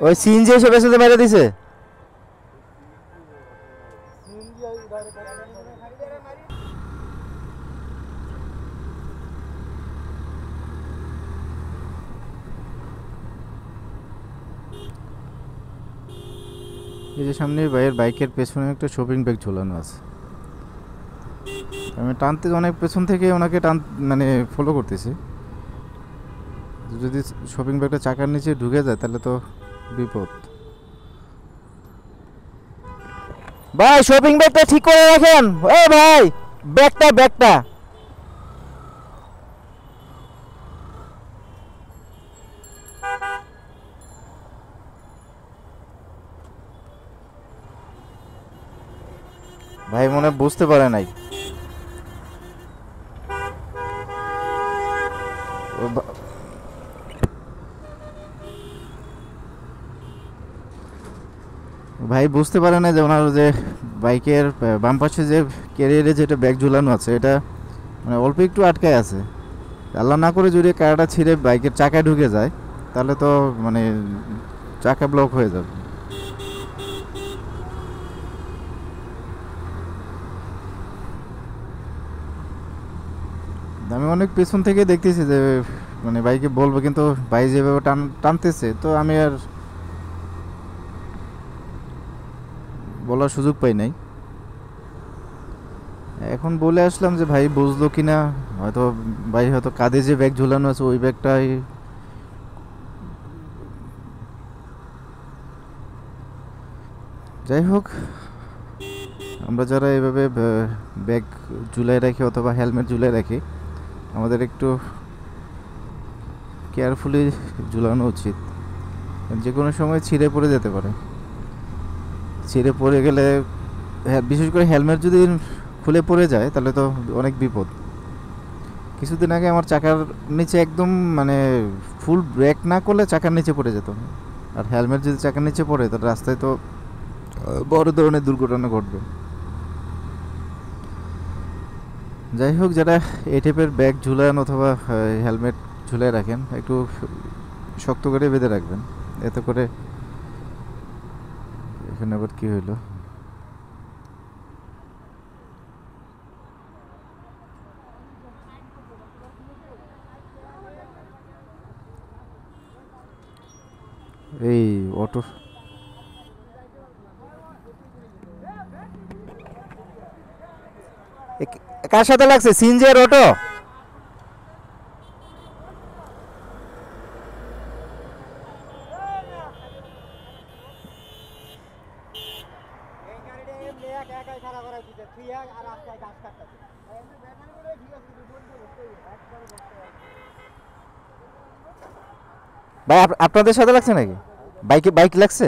ওই সিএনজি এসে পেছনে মেরে দিছে। এই যে সামনে ভাইয়ের বাইকের পেছনে একটা শপিং ব্যাগ ঝোলানো আছে। আমি টানতে অনেক পেছন থেকে ওনাকে মানে ফলো করতেছি। যদি শপিং ব্যাগটা চাকার নিচে ঢুকে যায় তাহলে তো বিপদ। ভাই শপিং ব্যাগটা ঠিক করে রাখেন। ও ভাই ব্যাগটা ভাই মনে বুঝতে পারে নাই। ভাই বুঝতে পারে না যে ওনার যে বাইকের বাম পাশে যে ক্যারিয়ারে যেটা ব্যাগ ঝুলানো আছে এটা মানে অল্প একটু আটকায় আছে। আল্লাহ না করে যদি কাঁটাটা ছিঁড়ে বাইকের চাকায় ঢুকে যায় তাহলে তো মানে চাকা ব্লক হয়ে যাবে। আমি অনেক পেছন থেকে দেখতেছি যে মানে বাইকে বলবো, কিন্তু ভাই যেভাবে টানতেছে তো আমি আর বলার সুযোগ পাই নাই। এখন বলে আসলাম যে ভাই বুঝলো কিনা, হয়তো ভাই হয়তো কাঁধে যে ব্যাগ ঝুলানো আছে ওই ব্যাগটাই। যাই হোক, আমরা যারা এভাবে ব্যাগ ঝুলাই রাখি অথবা হেলমেট ঝুলাই রাখি আমাদের একটু কেয়ারফুলি ঝুলানো উচিত। যে কোনো সময় ছিঁড়ে পড়ে যেতে পারে। ছিঁড়ে পড়ে গেলে বিশেষ করে হেলমেট যদি খুলে পড়ে যায় তাহলে তো অনেক বিপদ। কিছুদিন আগে আমার চাকার নিচে একদম মানে ফুল ব্রেক না করলে চাকার নিচে পড়ে যেত। আর হেলমেট যদি চাকার নিচে পড়ে তাহলে রাস্তায় তো বড় ধরনের দুর্ঘটনা ঘটবে। যাই হোক, যারা এই টাইপের ব্যাগ ঝুলান অথবা হেলমেট ঝুলাই রাখেন একটু শক্ত করে বেঁধে রাখবেন, এতে করে। এখানে আবার কি হইলো? এই অটো কার সাথে লাগছে? সিএনজি আর অটো? ভাই আপনাদের সাথে লাগছে নাকি? বাইক লাগছে?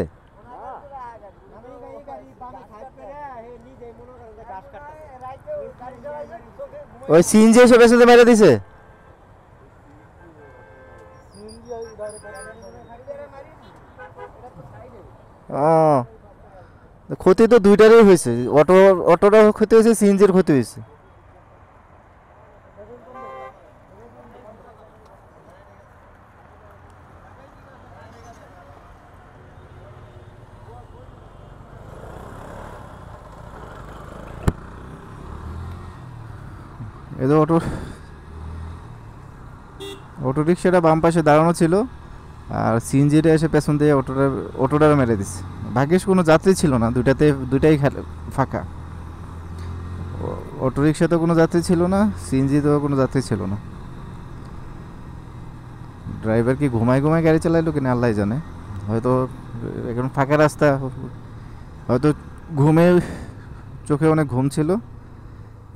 ওই সিএনজি এসে পেছনে মেরে দিছে। ক্ষতি তো দুইটারই হয়েছে, অটোটার ক্ষতি হয়েছে, সিএনজির ক্ষতি হয়েছে। এই তো অটো রিক্সাটা বাম পাশে দাঁড়ানো ছিল আর সিএনজিটা এসে পেছন দিয়ে অটোটা মেরে দিচ্ছে। ভাগ্যিস কোনো যাত্রী ছিল না, দুইটাই ফাঁকা। অটো রিক্সাতেও কোনো যাত্রী ছিল না, সিএনজিতেও কোনো যাত্রী ছিল না। ড্রাইভার কি ঘুমায় গাড়ি চালাইলো কিনা আল্লাহ জানে। হয়তো এখন ফাঁকা রাস্তা, হয়তো চোখে অনেক ঘুম ছিল,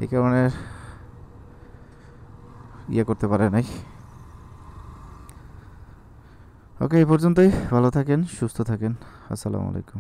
এই কারণে করতে পারে নাই। ওকে, এই পর্যন্তই। ভালো থাকেন, সুস্থ থাকেন। আসসালামু আলাইকুম।